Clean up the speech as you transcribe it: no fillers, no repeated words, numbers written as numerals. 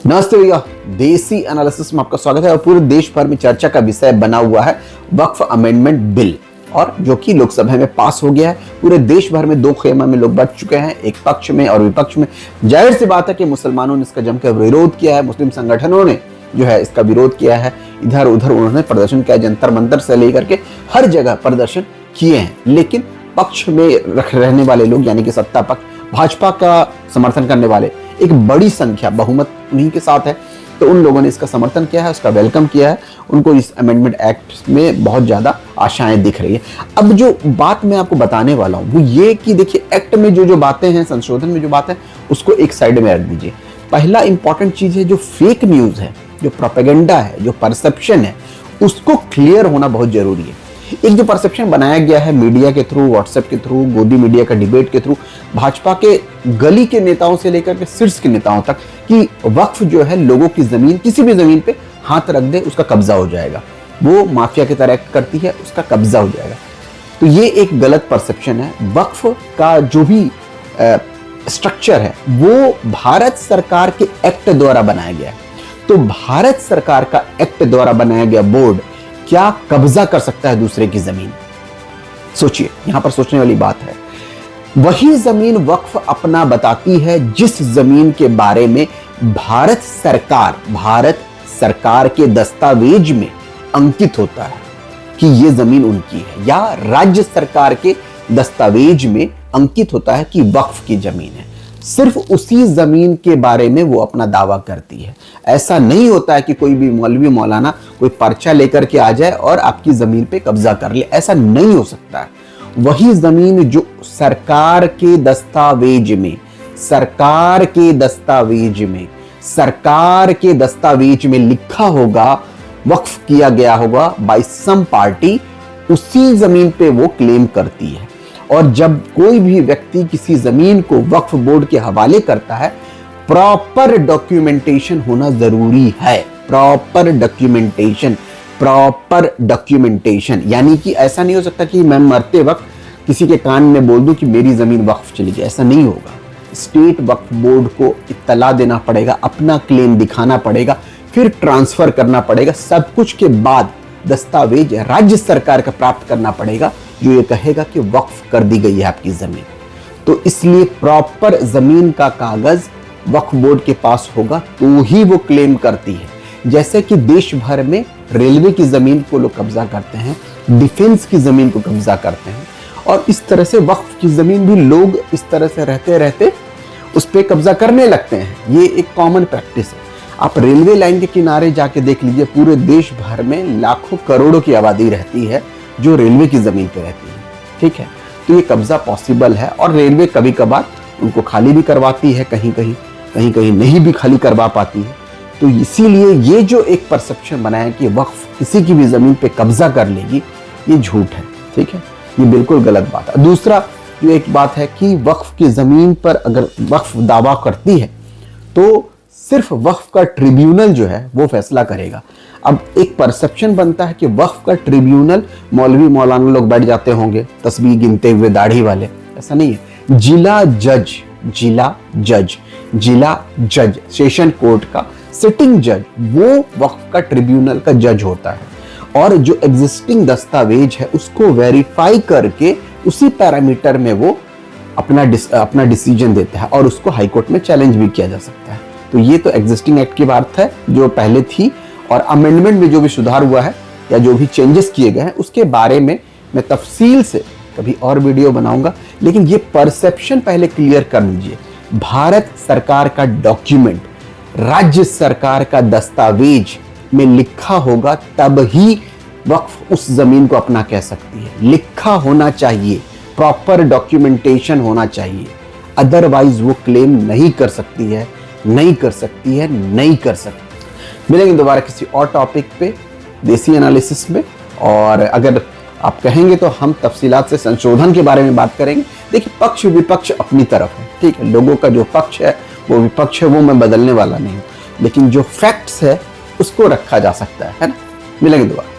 नमस्ते भैया, देसी एनालिसिस में आपका स्वागत है। और पूरे देश भर में चर्चा का विषय बना हुआ है वक्फ अमेंडमेंट बिल, और जो कि लोकसभा में पास हो गया है। पूरे देश भर में दो खेमा में लोग बट चुके हैं, एक पक्ष में और विपक्ष में। जाहिर सी बात है कि मुसलमानों ने इसका जमकर विरोध किया है, मुस्लिम संगठनों ने जो है इसका विरोध किया है, इधर उधर उन्होंने प्रदर्शन किया, जंतर मंतर से लेकर के हर जगह प्रदर्शन किए हैं। लेकिन पक्ष में रहने वाले लोग यानी कि सत्ता पक्ष भाजपा का समर्थन करने वाले एक बड़ी संख्या बहुमत उन्हीं के साथ है, तो उन लोगों ने इसका समर्थन किया है, उसका वेलकम किया है। उनको इस अमेंडमेंट एक्ट में बहुत ज्यादा आशाएं दिख रही है। अब जो बात मैं आपको बताने वाला हूं वो ये कि देखिए, एक्ट में जो बातें हैं, संशोधन में जो बातें हैं, उसको एक साइड में रख दीजिए। पहला इंपॉर्टेंट चीज है जो फेक न्यूज है, जो प्रोपेगेंडा है, जो परसेप्शन है, उसको क्लियर होना बहुत जरूरी है। एक जो परसेप्शन बनाया गया है मीडिया के थ्रू, व्हाट्सएप के थ्रू, गोदी मीडिया का डिबेट के थ्रू, भाजपा के गली के नेताओं से लेकर के शीर्ष के नेताओं तक, कि वक्फ जो है लोगों की जमीन, किसी भी जमीन पे हाथ रख दे उसका कब्जा हो जाएगा, वो माफिया की तरह एक्ट करती है, उसका कब्जा हो जाएगा। तो ये एक गलत परसेप्शन है। वक्फ का जो भी स्ट्रक्चर है वो भारत सरकार के एक्ट द्वारा बनाया गया है। तो भारत सरकार का एक्ट द्वारा बनाया गया बोर्ड क्या कब्जा कर सकता है दूसरे की जमीन? सोचिए, यहां पर सोचने वाली बात है। वही जमीन वक्फ अपना बताती है जिस जमीन के बारे में भारत सरकार के दस्तावेज में अंकित होता है कि यह जमीन उनकी है, या राज्य सरकार के दस्तावेज में अंकित होता है कि वक्फ की जमीन है। सिर्फ उसी जमीन के बारे में वो अपना दावा करती है। ऐसा नहीं होता है कि कोई भी मौलवी मौलाना कोई पर्चा लेकर के आ जाए और आपकी जमीन पे कब्जा कर ले, ऐसा नहीं हो सकता है। वही जमीन जो सरकार के दस्तावेज में लिखा होगा, वक्फ किया गया होगा बाय सम पार्टी, उसी जमीन पे वो क्लेम करती है। और जब कोई भी व्यक्ति किसी जमीन को वक्फ बोर्ड के हवाले करता है, प्रॉपर डॉक्यूमेंटेशन होना जरूरी है। प्रॉपर डॉक्यूमेंटेशन यानी कि ऐसा नहीं हो सकता कि मैं मरते वक्त किसी के कान में बोल दूं कि मेरी जमीन वक्फ चली गई, ऐसा नहीं होगा। स्टेट वक्फ बोर्ड को इत्तला देना पड़ेगा, अपना क्लेम दिखाना पड़ेगा, फिर ट्रांसफर करना पड़ेगा। सब कुछ के बाद दस्तावेज राज्य सरकार का प्राप्त करना पड़ेगा जो ये कहेगा कि वक्फ कर दी गई है आपकी जमीन। तो इसलिए प्रॉपर जमीन का कागज वक्फ बोर्ड के पास होगा तो ही वो क्लेम करती है। जैसे कि देश भर में रेलवे की जमीन को लोग कब्जा करते हैं, डिफेंस की जमीन को कब्जा करते हैं, और इस तरह से वक्फ की जमीन भी लोग इस तरह से रहते रहते उस पर कब्जा करने लगते हैं। ये एक कॉमन प्रैक्टिस है। आप रेलवे लाइन के किनारे जाके देख लीजिए, पूरे देश भर में लाखों करोड़ों की आबादी रहती है जो रेलवे की जमीन पे रहती है। ठीक है, तो ये कब्जा पॉसिबल है, और रेलवे कभी कभार उनको खाली भी करवाती है, कहीं कहीं नहीं भी खाली करवा पाती है। तो इसीलिए ये जो एक परसेप्शन बनाया है कि वक्फ किसी की भी जमीन पे कब्जा कर लेगी, ये झूठ है। ठीक है, ये बिल्कुल गलत बात है। दूसरा जो एक बात है कि वक्फ की जमीन पर अगर वक्फ दावा करती है तो सिर्फ वक्फ का ट्रिब्यूनल जो है वो फैसला करेगा। अब एक परसेप्शन बनता है कि वक्फ का ट्रिब्यूनल मौलवी मौलाना लोग बैठ जाते होंगे तस्बीह गिनते हुए, दाढ़ी वाले। ऐसा नहीं है। जिला जज सेशन कोर्ट का सिटिंग जज, वो वक्फ का ट्रिब्यूनल का जज होता है, और जो एग्जिस्टिंग दस्तावेज है उसको वेरीफाई करके उसी पैरामीटर में वो अपना डिसीजन देता है, और उसको हाईकोर्ट में चैलेंज भी किया जा सकता है। तो ये तो एग्जिस्टिंग एक्ट की बात है जो पहले थी, और अमेंडमेंट में जो भी सुधार हुआ है या जो भी चेंजेस किए गए हैं उसके बारे में मैं तफसील से कभी और वीडियो बनाऊंगा। लेकिन ये परसेप्शन पहले क्लियर कर लीजिए। भारत सरकार का डॉक्यूमेंट राज्य सरकार का दस्तावेज में लिखा होगा तब ही वक्फ उस जमीन को अपना कह सकती है। लिखा होना चाहिए, प्रॉपर डॉक्यूमेंटेशन होना चाहिए, अदरवाइज वो क्लेम नहीं कर सकती है। मिलेंगे दोबारा किसी और टॉपिक पे, देसी एनालिसिस में, और अगर आप कहेंगे तो हम तफसीलात से संशोधन के बारे में बात करेंगे। देखिए, पक्ष विपक्ष अपनी तरफ है। ठीक है, लोगों का जो पक्ष है वो विपक्ष है, वो मैं बदलने वाला नहीं हूं, लेकिन जो फैक्ट्स है उसको रखा जा सकता है ना। मिलेंगे दोबारा।